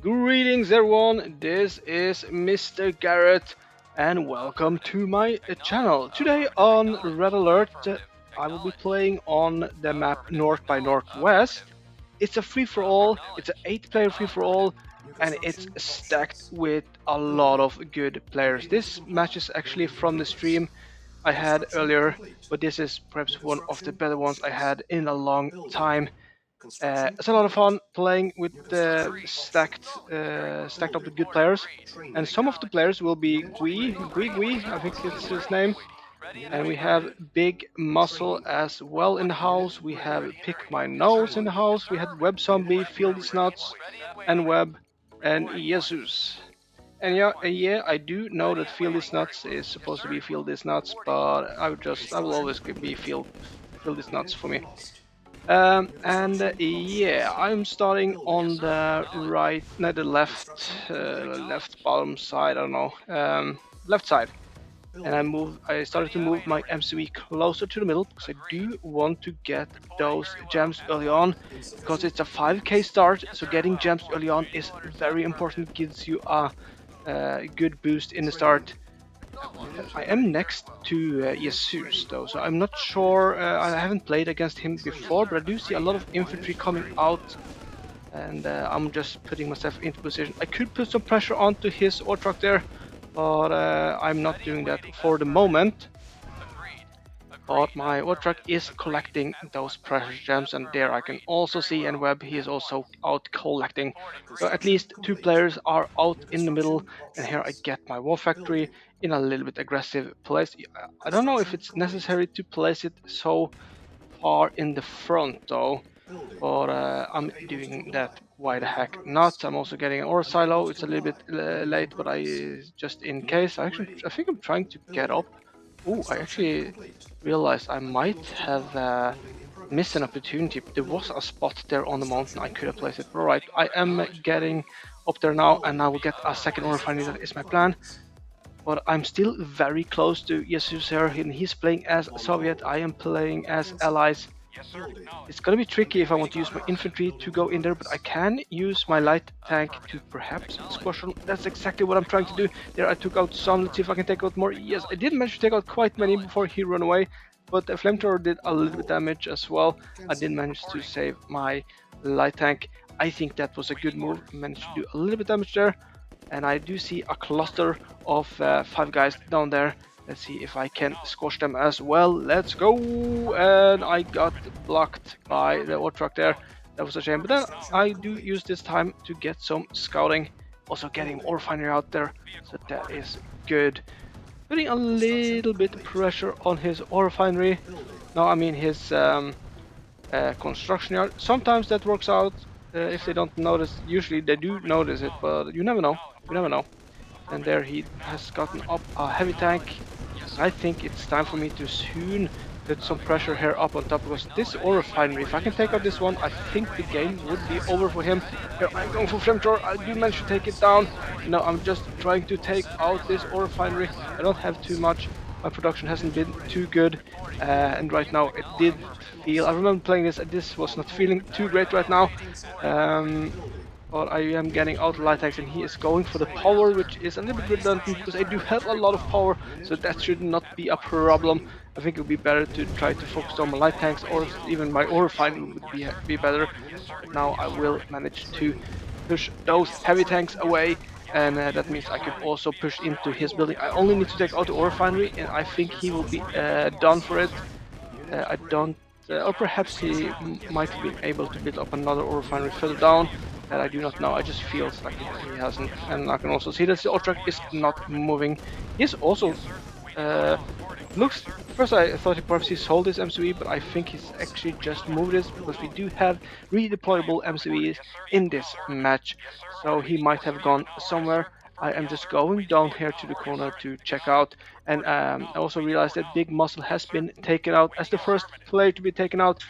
Greetings everyone, this is MisterGarrot and welcome to my channel. Today on Red Alert I will be playing on the map North by Northwest. It's a free-for-all, it's an 8-player free-for-all and it's stacked with a lot of good players. This match is actually from the stream I had earlier, but this is perhaps one of the better ones I had in a long time. It's a lot of fun playing with stacked up with good players, and some of the players will be Gui, I think it's his name, and we have Big Muscle as well in the house. We have Pick My Nose in the house. We had Web Zombie, Field Is Nuts, and Web, and Jesus. And yeah, I do know that Field Is Nuts is supposed to be Field Is Nuts, but I will always be Field Is Nuts for me. Yeah, I'm starting on the right, no, the left bottom side. I don't know, left side, and I started to move my MCV closer to the middle because I do want to get those gems early on, because it's a 5k start. So getting gems early on is very important. Gives you a good boost in the start. I am next to Jesus though, so I'm not sure, I haven't played against him before, but I do see a lot of infantry coming out, and I'm just putting myself into position. I could put some pressure onto his ore truck there, but I'm not doing that for the moment. But my ore truck is collecting those pressure gems, and there I can also see, and Webb, he is also out collecting. So at least two players are out in the middle, and here I get my war factory in a little bit aggressive place. I don't know if it's necessary to place it so far in the front though, but I'm doing that. Why the heck not? I'm also getting an ore silo. It's a little bit late, but just in case. I think I'm trying to get up. Oh, I actually realized I might have missed an opportunity. There was a spot there on the mountain I could have placed it. But alright, I am getting up there now, and I will get a second ore refinery. That is my plan. But I'm still very close to Jesus here, and he's playing as Soviet. I am playing as Allies. It's gonna be tricky if I want to use my infantry to go in there, but I can use my light tank to perhaps squash them. That's exactly what I'm trying to do. There I took out some. Let's see if I can take out more. Yes, I did manage to take out quite many before he ran away, but the flamethrower did a little bit damage as well. I did manage to save my light tank. I think that was a good move. I managed to do a little bit damage there, and I do see a cluster of 5 guys down there. Let's see if I can squash them as well. Let's go! And I got blocked by the ore truck there. That was a shame. But then I do use this time to get some scouting. Also getting ore refinery out there. So that is good. Putting a little bit of pressure on his ore refinery. No, I mean his construction yard. Sometimes that works out if they don't notice. Usually they do notice it, but you never know. You never know. And there he has gotten up a heavy tank. I think it's time for me to soon put some pressure here up on top, because this ore refinery, if I can take out this one, I think the game would be over for him. Here I'm going for flamethrower. I do manage to take it down. No, I'm just trying to take out this ore refinery. I don't have too much. My production hasn't been too good, and right now it did feel. I remember playing this, and this was not feeling too great right now. But I am getting out light tanks, and he is going for the power, which is a little bit redundant because I do have a lot of power, so that should not be a problem. I think it would be better to try to focus on my light tanks, or even my ore refinery would be better. But now I will manage to push those heavy tanks away, and that means I can also push into his building. I only need to take out the ore refinery, and I think he will be done for it. I don't, or perhaps he might be able to build up another ore refinery further down. That I do not know. I just feels like he hasn't, and I can also see that the ore truck is not moving. He's also looks. First, I thought perhaps he sold his MCV, but I think he's actually just moved it, because we do have redeployable MCVs in this match, so he might have gone somewhere. I am just going down here to the corner to check out, and I also realized that Big Muscle has been taken out as the first player to be taken out.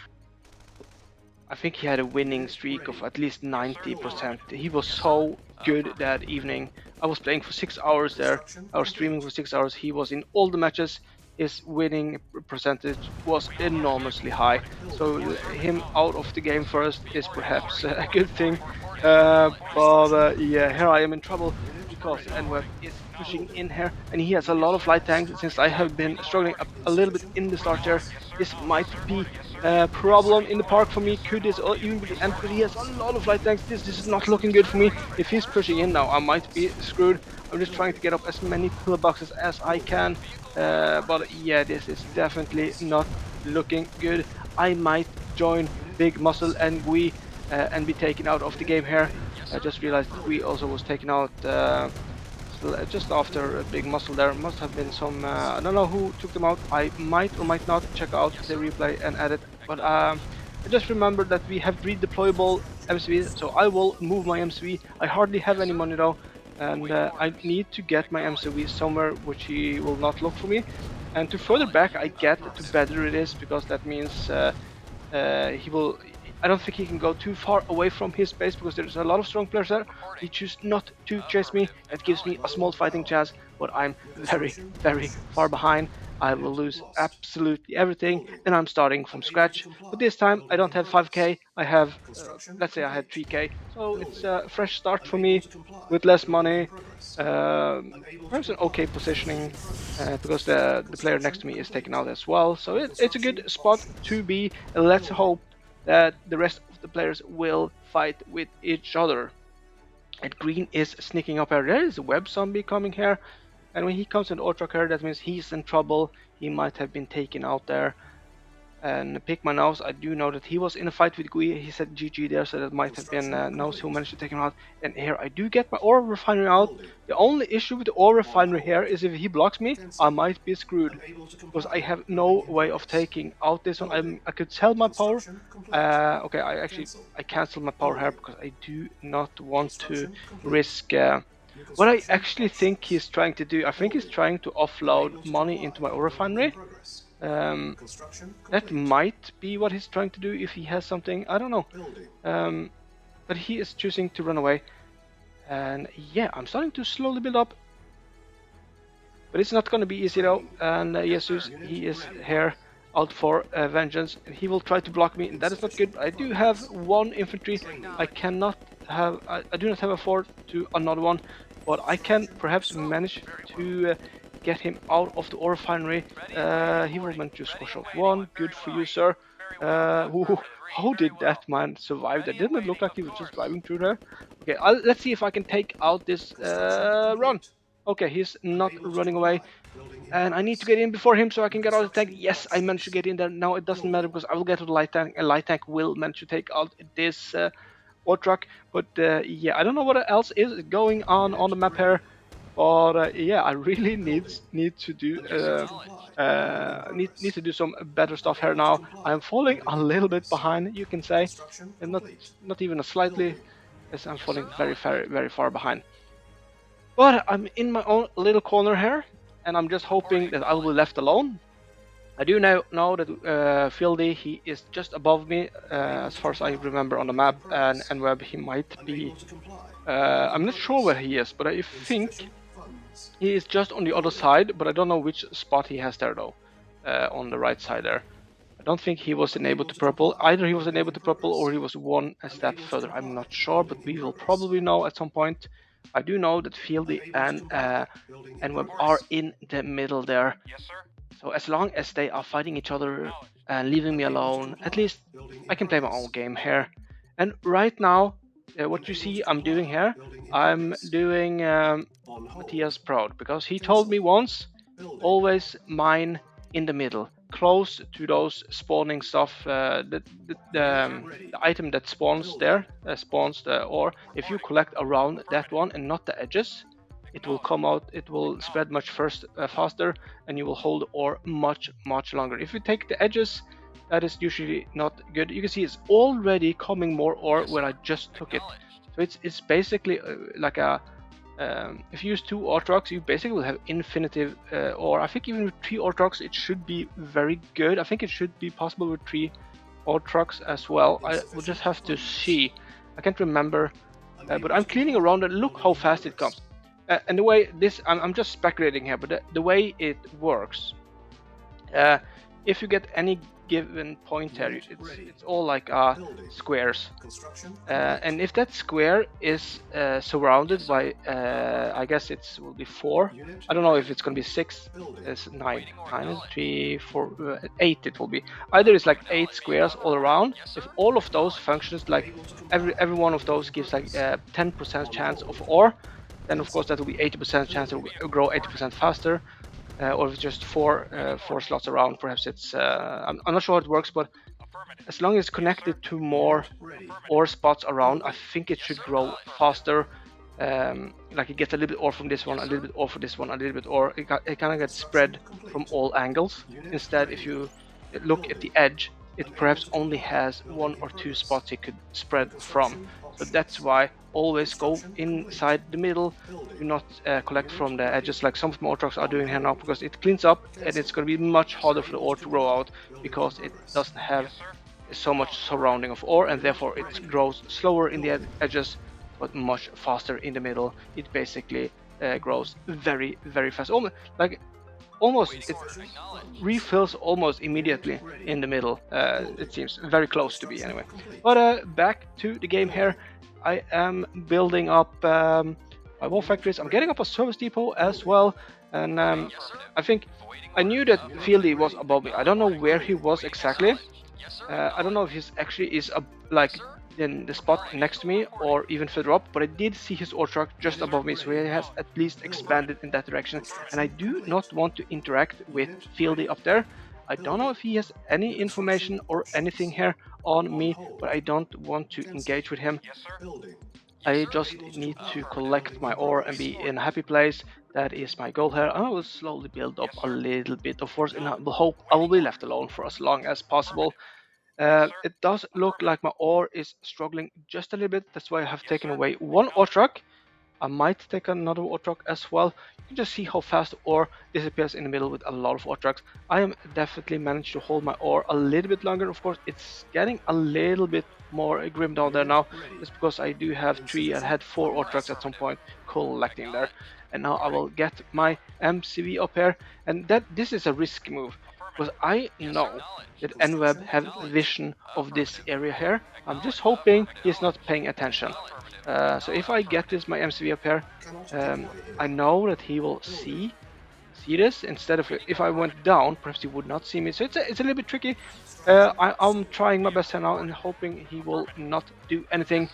I think he had a winning streak of at least 90%. He was so good that evening. I was playing for 6 hours there. I was streaming for 6 hours. He was in all the matches. his winning percentage was enormously high. So him out of the game first is perhaps a good thing. But yeah, here I am in trouble because NWeb is pushing in here, and he has a lot of light tanks. Since I have been struggling a little bit in the start here, this might be a problem in the park for me. Could this even be the end? Because he has a lot of light tanks. This is not looking good for me. If he's pushing in now, I might be screwed. I'm just trying to get up as many pillboxes as I can. But yeah, this is definitely not looking good. I might join Big Muscle and Gui and be taken out of the game here. I just realized that Gui also was taken out just after Big Muscle. There must have been some, I don't know who took them out. I might or might not check out the replay and edit, but I just remembered that we have redeployable MCV, so I will move my MCV. I hardly have any money though, and I need to get my MCV somewhere which he will not look for me. And to further back I get, to better it is, because that means he will. I don't think he can go too far away from his base because there's a lot of strong players there. He chooses not to chase me. It gives me a small fighting chance, but I'm very, very far behind. I will lose absolutely everything, and I'm starting from scratch. But this time I don't have 5k. I have, let's say I had 3k. So it's a fresh start for me with less money. Perhaps an okay positioning because the player next to me is taken out as well. So it's a good spot to be. Let's hope that the rest of the players will fight with each other. And green is sneaking up here. There is a web zombie coming here, and when he comes in Ortrak here, that means he's in trouble. He might have been taken out there. And pick my nose, I do know that he was in a fight with Gui. He said GG there, so that might have been Nose who managed to take him out. And here I do get my ore refinery out. The only issue with the ore refinery here is if he blocks me, I might be screwed, because I have no way of taking out this one. I could sell my power. Okay, I canceled my power here because I do not want to risk. What I actually think he's trying to do, I think he's trying to offload money into my ore refinery. That might be what he's trying to do if he has something, I don't know. But he is choosing to run away. And yeah, I'm starting to slowly build up. But it's not going to be easy though. And Jesus, he is here out for vengeance. And he will try to block me, and that is not good. I do have one infantry. I cannot have, I do not have a fort to another one. But I can perhaps manage to get him out of the ore refinery. He will manage to score shot one. Good for you, sir. How did that man survive? That didn't look like he was just driving through there. Okay, let's see if I can take out this run. Okay, he's not running away. And I need to get in before him so I can get out of the tank. Yes, I managed to get in there. Now it doesn't matter because I will get to the light tank. And light tank will manage to take out this ore truck. But yeah, I don't know what else is going on the map here. But yeah, I really need to do need to do some better stuff here now. I'm falling a little bit behind, you can say, and not even a slightly, as I'm falling very far behind. But I'm in my own little corner here, and I'm just hoping that I will be left alone. I do now know that Fieldy, he is just above me, as far as I remember on the map, and where he might be. I'm not sure where he is, but I think he is just on the other side, but I don't know which spot he has there though, on the right side there. I don't think he was enabled to purple. Either he was enabled to purple or he was one step further. I'm not sure, but we will probably know at some point. I do know that Fieldy and Web are in the middle there. So as long as they are fighting each other and leaving me alone, at least I can play my own game here. And right now, what you see I'm doing here, I'm doing Matthias proud, because he told me once, always mine in the middle, close to those spawning stuff, the item that spawns there, spawns the ore. If you collect around that one and not the edges, it will come out, it will spread much faster, and you will hold the ore much longer. If you take the edges, that is usually not good. You can see it's already coming more ore where I just took it. So it's basically like a, if you use 2 ore trucks, you basically will have infinitive ore. I think even with 3 ore trucks, it should be very good. I think it should be possible with 3 ore trucks as well. I will just have to see. I can't remember, but I'm cleaning around and look how fast it comes. And the way this, I'm just speculating here, but the way it works If you get any given point here, it's all like squares. And if that square is surrounded by, I guess it will be 4. I don't know if it's going to be 6. It's 9. 9, 3, 4, 8. It will be. Either it's like 8 squares all around. If all of those functions, like every one of those gives like 10% chance of ore, then of course that will be 80% chance it will grow 80% faster. Or if it's just 4 slots around, perhaps it's. I'm not sure how it works, but as long as it's connected to more ore spots around, I think it should grow faster. Like it gets a little bit ore from this one, a little bit ore from this one, a little bit ore. It kind of gets spread from all angles. Instead, if you look at the edge, it perhaps only has 1 or 2 spots it could spread from. So that's why always go inside the middle. Do not collect from the edges like some of my ore trucks are doing here now, because it cleans up and it's going to be much harder for the ore to grow out because it doesn't have so much surrounding of ore, and therefore it grows slower in the edges but much faster in the middle. It basically grows very, very fast. Almost it refills almost immediately in the middle. It seems very close to be anyway. But back to the game here. I am building up my wall factories. I'm getting up a service depot as well, and I think I knew that Fieldy was above me. I don't know where he was exactly. I don't know if he's actually is like in the spot next to me or even further up, but I did see his ore truck just above me, so he has at least expanded in that direction. And I do not want to interact with Fieldy up there. I don't know if he has any information or anything here on me, but I don't want to engage with him. I just need to collect my ore and be in a happy place. That is my goal here. I will slowly build up a little bit of force, and I will hope I will be left alone for as long as possible. It does look like my ore is struggling just a little bit. That's why I have taken away 1 ore truck. I might take another ore truck as well. You can just see how fast the ore disappears in the middle with a lot of ore trucks. I am definitely managed to hold my ore a little bit longer. Of course, it's getting a little bit more grim down there now. It's because I do have 3 and had 4 ore trucks at some point collecting there. And now I will get my MCV up here. And this is a risky move, because I know that NWeb have vision of this area here. I'm just hoping he's not paying attention. So if I get this my MCV up here, I know that he will see this instead of if I went down, perhaps he would not see me. So it's a little bit tricky. I'm trying my best here now and hoping he will not do anything.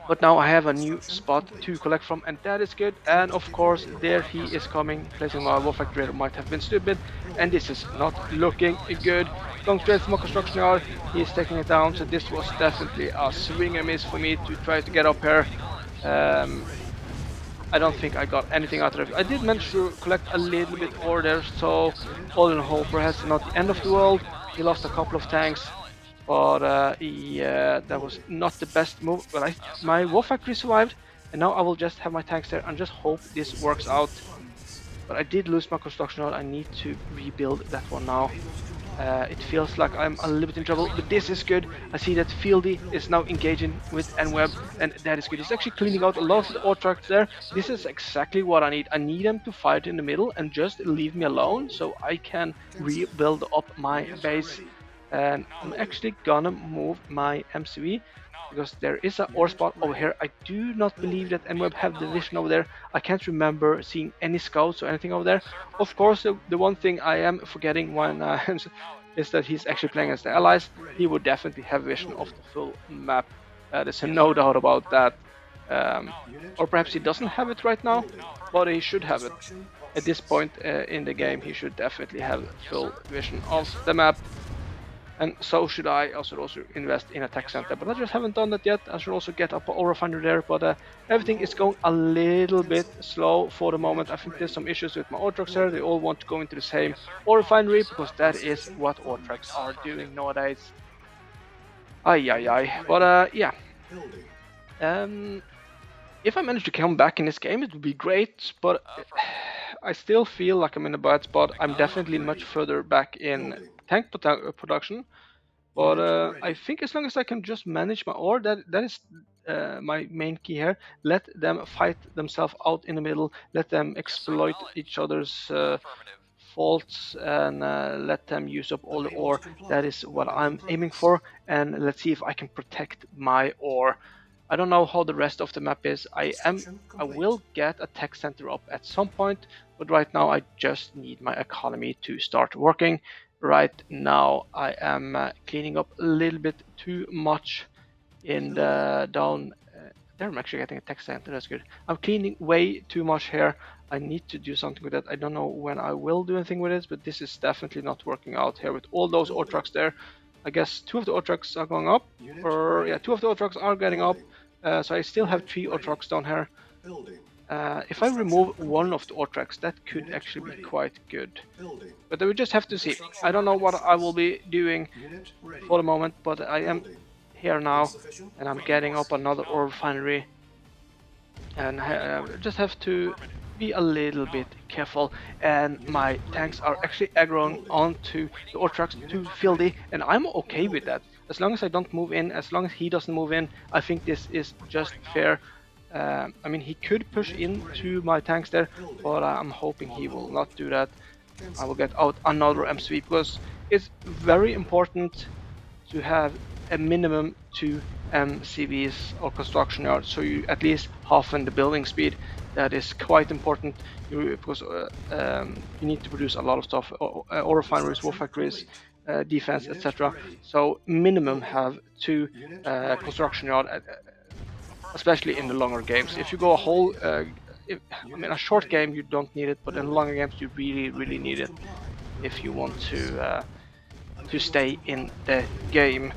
But now I have a new spot to collect from, and that is good. And of course, there he is coming. Placing my wall factory might have been stupid, and this is not looking good. Going straight for my construction yard, he is taking it down. So this was definitely a swing and miss for me to try to get up here. I don't think I got anything out of it. I did manage to collect a little bit ore there, so all in all, perhaps not the end of the world. He lost a couple of tanks, but yeah, that was not the best move. But my war factory survived, and now I will just have my tanks there and just hope this works out. But I did lose my construction node. I need to rebuild that one now. It feels like I'm a little bit in trouble, but this is good. I see that Fieldy is now engaging with NWeb, and that is good. He's actually cleaning out a lot of the ore trucks there. This is exactly what I need. I need them to fight in the middle and just leave me alone so I can rebuild up my base. And I'm actually gonna move my MCV because there is an ore spot over here. I do not believe that NWeb have the vision over there. I can't remember seeing any scouts or anything over there. Of course, the one thing I am forgetting when is that he's actually playing as the allies. He would definitely have vision of the full map. There's no doubt about that. Or perhaps he doesn't have it right now, but he should have it. At this point in the game, he should definitely have full vision of the map. And so should I. I should also invest in a tech center, but I just haven't done that yet. I should also get up an ore refinery there, but everything is going a little bit slow for the moment. I think there's some issues with my ore trucks here. They all want to go into the same ore refinery because that is what ore trucks are doing nowadays. But yeah. If I manage to come back in this game, it would be great, but I still feel like I'm in a bad spot. I'm definitely much further back in tank production, but I think as long as I can just manage my ore, that is my main key here. Let them fight themselves out in the middle. Let them exploit each other's faults and let them use up all the ore. That is what I'm aiming for, and let's see if I can protect my ore. I don't know how the rest of the map is. I will get a tech center up at some point, but right now I just need my economy to start working. Right now I am cleaning up a little bit too much in the down there. I'm actually getting a tech center, that's good. I'm cleaning way too much here. I need to do something with that. I don't know when I will do anything with it, but this is definitely not working out here with all those ore trucks there. I guess 2 of the ore trucks are going up, or yeah, 2 of the ore trucks are getting up. So I still have 3 ore trucks down here. If I remove 1 of the ore trucks, that could actually be quite good. But we just have to see. I don't know what I will be doing for the moment, but I am here now, and I'm getting up another ore refinery, and just have to be a little bit careful. And my tanks are actually aggroing onto the ore trucks too filthy, and I'm okay with that. As long as I don't move in, as long as he doesn't move in, I think this is just fair. I mean, he could push into my tanks there, but I'm hoping he will not do that. I will get out another MCV, because it's very important to have a minimum 2 MCVs or construction yards, so you at least halven the building speed. That is quite important, because you need to produce a lot of stuff, ore refineries, war factories, defense, etc. So minimum have 2 construction yard, especially in the longer games. If you go a whole, I mean, a short game you don't need it, but in longer games you really need it if you want to stay in the game.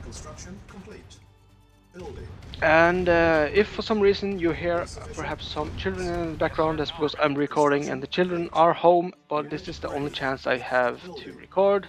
Construction complete. Building. And if for some reason you hear perhaps some children in the background, that's because I'm recording and the children are home, but this is the only chance I have to record.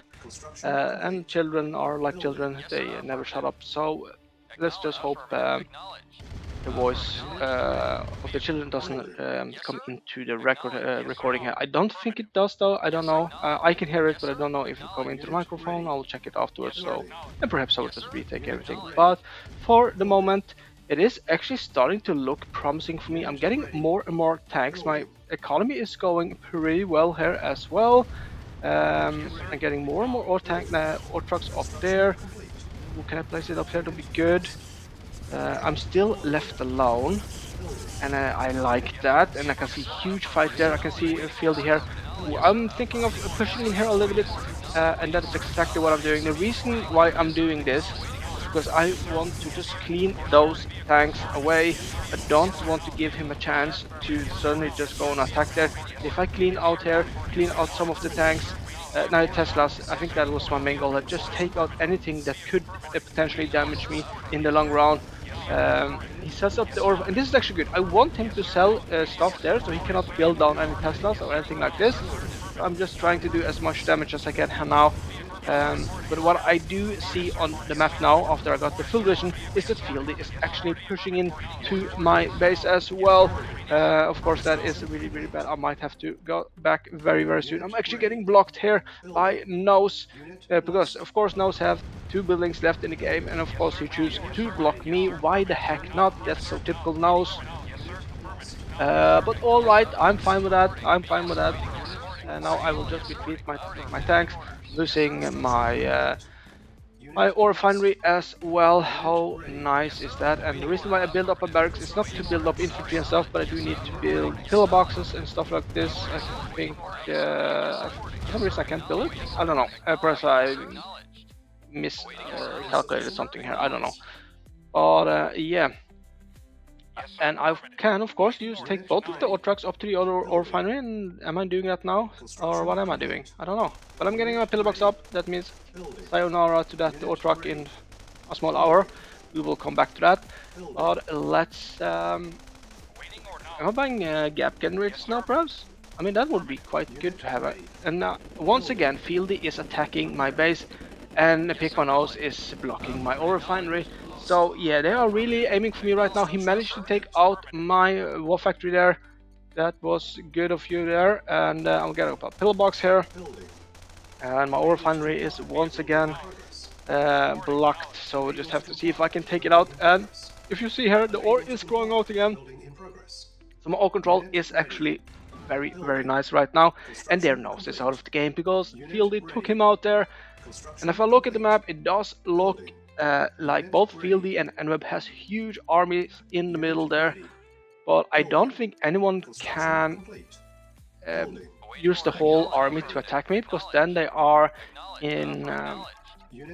And children are like children, they never shut up. So let's just hope the voice of the children doesn't come into the recording here. I don't think it does though, I don't know. I can hear it, but I don't know if it come into the microphone. I'll check it afterwards, so, and perhaps I'll just retake everything. But for the moment, it is actually starting to look promising for me. I'm getting more and more tanks. My economy is going pretty well here as well. I'm getting more and more ore trucks up there. Ooh, can I place it up here? That'll be good. I'm still left alone, and I like that, and I can see huge fight there. I can see a field here. I'm thinking of pushing in here a little bit, and that is exactly what I'm doing. The reason why I'm doing this is because I want to just clean those tanks away. I don't want to give him a chance to suddenly just go and attack there. If I clean out here, clean out some of the tanks, now Teslas, I think that was my main goal, just take out anything that could potentially damage me in the long run. He sets up the ore, and this is actually good. I want him to sell stuff there, so he cannot build down any Teslas or anything like this. So I'm just trying to do as much damage as I can now. But what I do see on the map now, after I got the full vision, is that Fieldy is actually pushing in to my base as well. Of course, that is really bad. I might have to go back very soon. I'm actually getting blocked here by Nose, because of course Nose have 2 buildings left in the game, and of course he chooses to block me. Why the heck not? That's so typical Nose. But alright, I'm fine with that. Now I will just retreat my tanks, losing my my ore refinery as well. How nice is that? And the reason why I build up a barracks is not to build up infantry and stuff, but I do need to build pillboxes and stuff like this. I think for some reason I can't build it. I don't know. Perhaps I miscalculated something here. I don't know. But yeah. And I can, of course, take both of the ore trucks up to the other ore refinery. And am I doing that now? Or what am I doing? I don't know. But I'm getting my pillbox up. That means sayonara to that ore truck in a small hour. We will come back to that. But let's... am I buying gap generators now, perhaps? I mean, that would be quite good to have. And once again, Fieldy is attacking my base. And Pikmanos is blocking my ore refinery. So yeah, they are really aiming for me right now. He managed to take out my war factory there. That was good of you there. And I'll get up a pillbox here. And my ore refinery is once again blocked. So we'll just have to see if I can take it out. And if you see here, the ore is growing out again. So my ore control is actually very, very nice right now, and their nose is out of the game because Fieldy took him out there. And if I look at the map, it does look like both Fieldy and Nweb has huge armies in the middle there, but I don't think anyone can use the whole army to attack me, because then they are in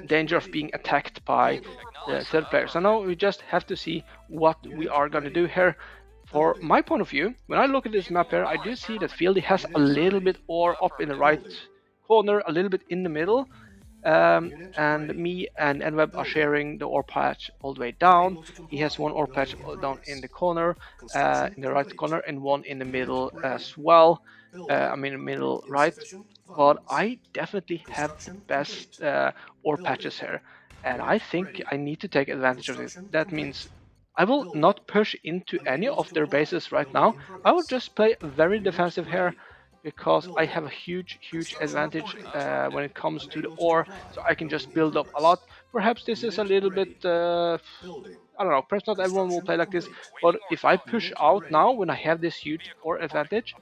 danger of being attacked by the third player. So now we just have to see what we are going to do here. For my point of view, when I look at this map here, I do see that Fieldy has a little bit ore up in the right corner, a little bit in the middle, and me and Nweb are sharing the ore patch all the way down. He has one ore patch down in the corner, in the right corner, and one in the middle as well. I mean, middle right. But I definitely have the best ore patches here, and I think I need to take advantage of it. That means I will not push into any of their bases right now. I will just play very defensive here, because I have a huge advantage when it comes to the ore, so I can just build up a lot. Perhaps this is a little bit, I don't know, perhaps not everyone will play like this, but if I push out now when I have this huge ore advantage,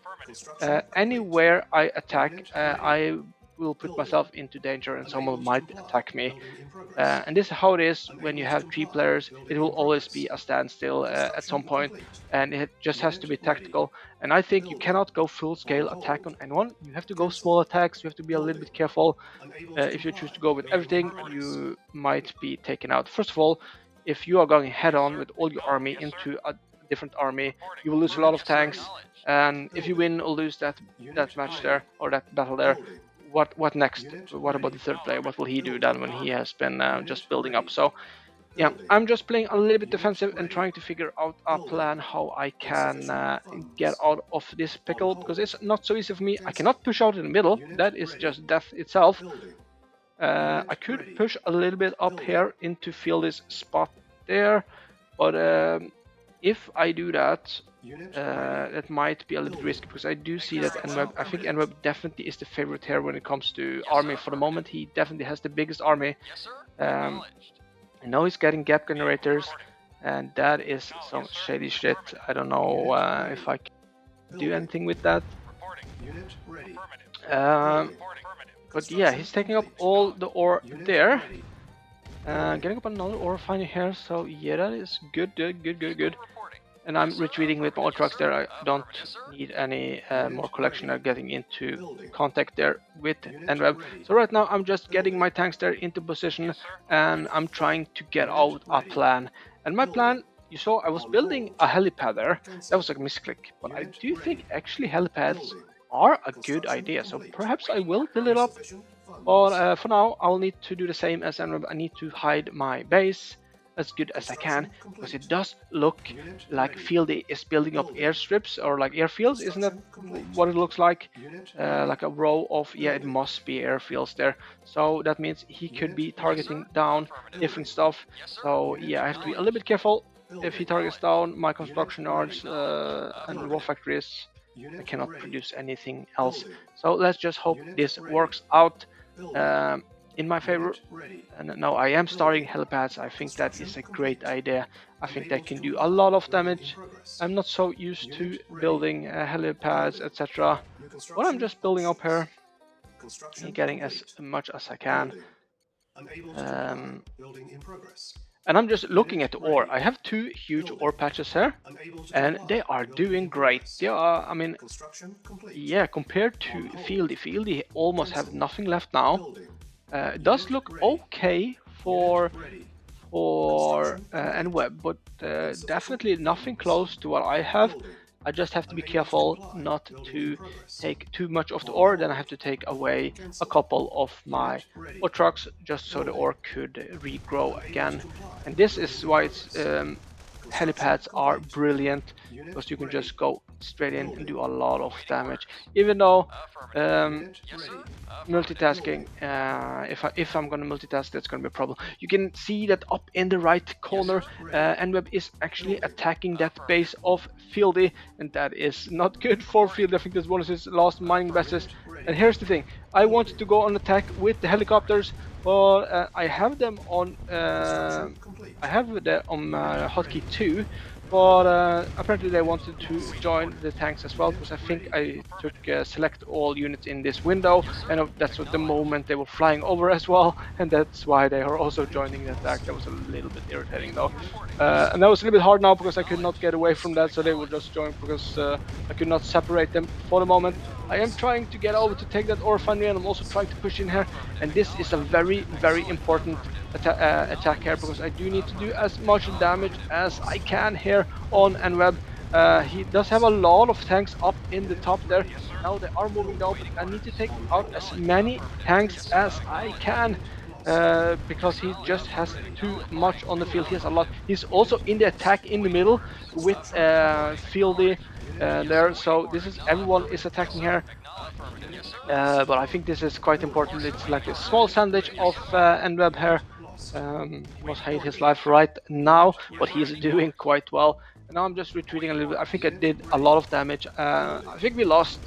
anywhere I attack, I will put myself into danger and someone might attack me. And this is how it is when you have 3 players. It will always be a standstill at some point, and it just has to be tactical. And I think you cannot go full scale attack on anyone. You have to go small attacks. You have to be a little bit careful. If you choose to go with everything, you might be taken out. First of all, if you are going head on with all your army into a different army, you will lose a lot of tanks. And if you win or lose that match there, or that battle there, what next? What about the third player? What will he do then when he has been just building up? So yeah, I'm just playing a little bit defensive and trying to figure out a plan how I can get out of this pickle, because it's not so easy for me. I cannot push out in the middle. That is just death itself. I could push a little bit up here into Fieldy's spot there, but if I do that, that might be a little bit risky, because I do see that Nweb, I think Nweb definitely is the favorite here when it comes to army for the moment. He definitely has the biggest army. I know he's getting gap generators, and that is some shady shit. I don't know if I can do anything with that. But yeah, he's taking up all the ore there. Getting up another ore finally here, so yeah, that is good. And I'm retreating with my ore trucks there. I don't need any more collection. I'm getting into contact there with Nweb. So right now I'm just getting my tanks there into position, and I'm trying to get out a plan. And my plan, you saw I was building a helipad there. That was a misclick, but I do think actually helipads are a good idea. So perhaps I will build it up. But for now, I'll need to do the same as Nweb. I need to hide my base as good as I can, because it does look like Fieldy is building up airstrips, or like airfields, isn't that what it looks like? Like a row of, yeah, it must be airfields there. So that means he could be targeting down different stuff. So yeah, I have to be a little bit careful. If he targets down my construction yards and raw factories, I cannot produce anything else. So let's just hope this works out in my favor. And now I am starting helipads. I think that is a great idea. I think they can do a lot of damage. I'm not so used to building helipads, etc. But I'm just building up here and getting as much as I can. And I'm just looking at the ore. I have 2 huge ore patches here, and they are doing great. They are, I mean, yeah, compared to Fieldy almost have nothing left now. It does look okay for Nweb, but definitely nothing close to what I have. I just have to be careful not to take too much of the ore. Then I have to take away a couple of my ore trucks just so the ore could regrow again. And this is why it's helipads are brilliant, because you can just go straight in and do a lot of damage. Even though multitasking, if I'm gonna multitask, that's gonna be a problem. You can see that up in the right corner, Nweb is actually attacking that base of Fieldy, and that is not good for Fieldy. I think that's one of his last mining bases. And here's the thing, I wanted to go on attack with the helicopters, but I have them on. Construction complete. I have that on hotkey 2, but apparently they wanted to join the tanks as well, because Unit I think ready. I took select all units in this window, and that's what the moment they were flying over as well, and that's why they are also Unit joining the attack. That was lost. a little bit irritating though, Unit and that was a little bit hard now because I could not get away from that, so they will just join because I could not separate them for the moment. I am lost. trying to get over to take that ore finally, and I'm also trying to push in here, and this is a very, very important attack here, because I do need to do as much damage as I can here on NWeb. He does have a lot of tanks up in the top there. Now they are moving down, but I need to take out as many tanks as I can, because he just has too much on the field. He has a lot. He's also in the attack in the middle with Construction complete. Fieldy Unit there. ready. So this is everyone is attacking here. Unit lost. But I think this is quite Building. important. It's like a small sandwich of NWeb here. Unit lost. He must hate his life right now, but he's doing quite well. And now I'm just retreating a little bit. I think I Unit did a ready. lot of damage. I think we lost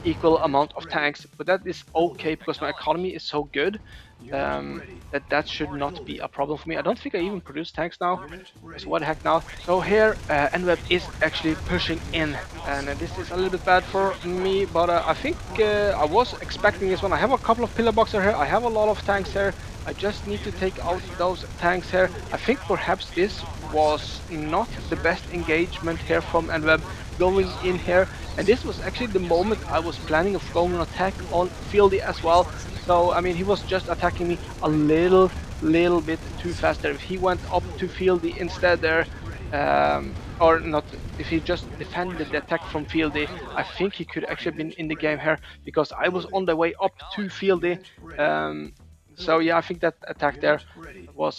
equal amount of tanks, but that is okay because my economy is so good Unit ready. that should not be Building. a problem for me. I don't think I even produce tanks now. Unit So ready. what the heck now? So here, NWeb is actually pushing in, and this is a little bit bad for me, but I think I was expecting this one. I have a couple of pillar boxes here. I have a lot of tanks here. I just need to Unit take out ready. those tanks here. I Building. think perhaps this was not the best engagement here from NWeb going in here, and this was actually the moment I was planning of going on attack on Fieldy as well. Construction So I mean, complete. he was just attacking me a little bit too fast there. If he went up to Building. Fieldy instead there, Unit ready. or not, if he just defended the attack from Fieldy, I Building. think he could actually have been Unit in the game ready. here, because I was on Building. the way up to Fieldy. Unit ready. Um, so Building. yeah, I think that attack there Unit ready. was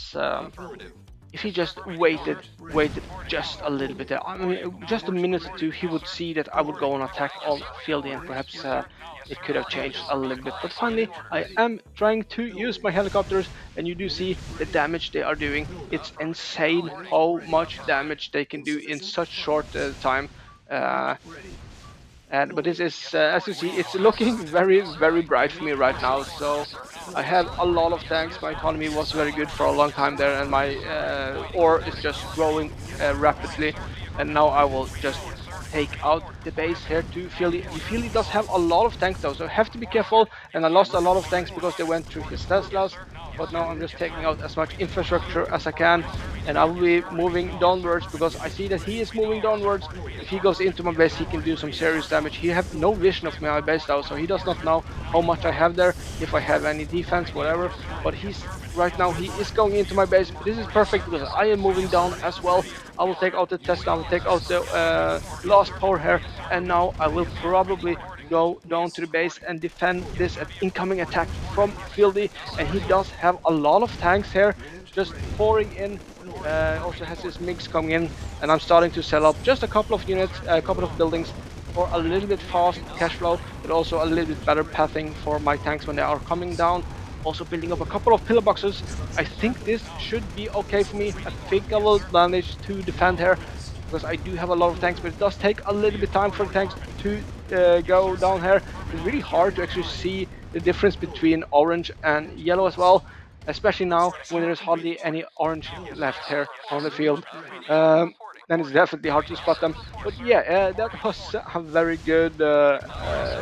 Building. if he just Unit ready. waited just a little bit there, I mean, just a Unit minute or two, ready. he would see that I would Building. go on attack on Fieldy, and Unit perhaps ready. it could have Building. changed a little bit. But finally, Unit I ready. am trying to use Building. my helicopters, and you do Unit see the ready. damage they are doing. It's Buildup. insane Unit how ready. much damage they can do in Insufficient such short funds. time. Unit Uh, ready. and but this Building. is, as you see, it's looking very, very bright for Unit me right now. lost. So I Building. have a lot of tanks. My economy was very good for a long time there, and my ore is just growing rapidly. And now I will just take out the base here to Philly. Philly does have a lot of tanks though, so I have to be careful. And I lost a lot of tanks because they went through his Teslas. But now I'm Unit just taking out ready. as much infrastructure as I can, and I will be moving downwards because I see that he is moving downwards. If he goes into my base, he can do some serious damage. He have no vision of my base though, so he does not know how much I have there, if I have any defense, whatever. But he's right now, he is going into my base. But this is perfect because I am moving down as well. I will take out the Tesla, I will take out the last power here, and now I will probably go down to the base and defend this incoming attack from Fieldy. And he does have a lot of tanks here Unit just ready. pouring in. Building. Also has his MiGs coming in, and I'm starting to sell up just a couple of units, a couple of buildings for a little bit fast cash flow, but also a little bit better pathing for my tanks when they are coming down. Also building up a couple of pillar boxes. I Construction think complete. this should be okay for me. I think I will Insufficient manage to defend here funds. because I do have a lot of tanks, but it does take a little bit time for the tanks to go down Reducing. here. It's really hard to actually see the difference between orange and yellow as well, especially now when Construction there's hardly complete. any orange Building. left here on the Unit field. ready. Um, then it's definitely hard to spot them. But yeah, that was a very good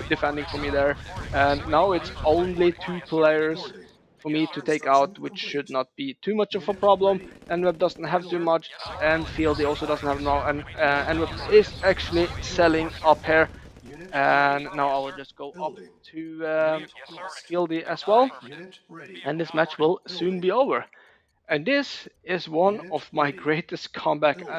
defending for me there. And now it's only two players Building. for me to take Construction out, which should complete. not be too much of a Unit problem. ready. NWeb doesn't have too Building. much, and Fieldy also doesn't have now. And NWeb is actually selling up here. Unit ready. And now I will just go up Building. to Unit lost. Fieldy as well. Unit ready. And this match will soon Building. be over. And this is one Unit of my ready. greatest comeback Building.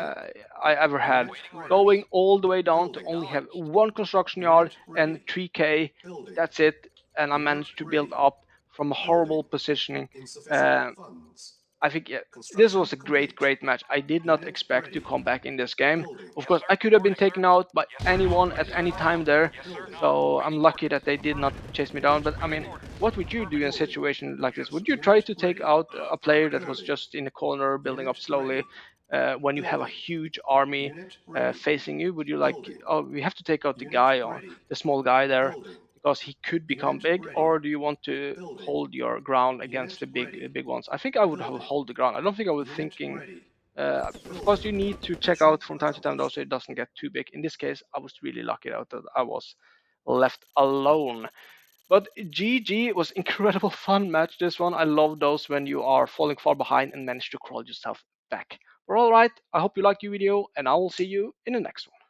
I ever had. Unit ready. Going all the way down to Building. only have one construction yard Unit and ready. 3k. Building. That's it. And I Unit managed to build ready. up from a horrible Building. positioning. Insufficient Uh, funds. I think, yeah, this Construction was a great, complete. great match. I did not Unit expect to ready. come back in this game. Building. Of course, I could have been taken out by anyone at any time there, Building. so I'm lucky that they did not chase me down. But I mean, what would you do in a Building. situation like this? Would you try Unit to take ready. out a player that was Building. just in a corner, building up Unit slowly, ready. when you have a Building. huge army Unit ready. facing you? Would you like, Building. oh, we have to take out the Unit guy on ready. the small guy there, Building. because he could become big, or do you want to hold your ground against the big ones? I think I would hold the ground. I don't think I was thinking. Of course, you need to check out from time to time though, so it doesn't get too big. In this case, I was really lucky out that I was left alone. But GG, was incredible fun match. This one, I love those when you are falling far behind and manage to crawl yourself back. But all right, I hope you liked the video, and I will see you in the next one.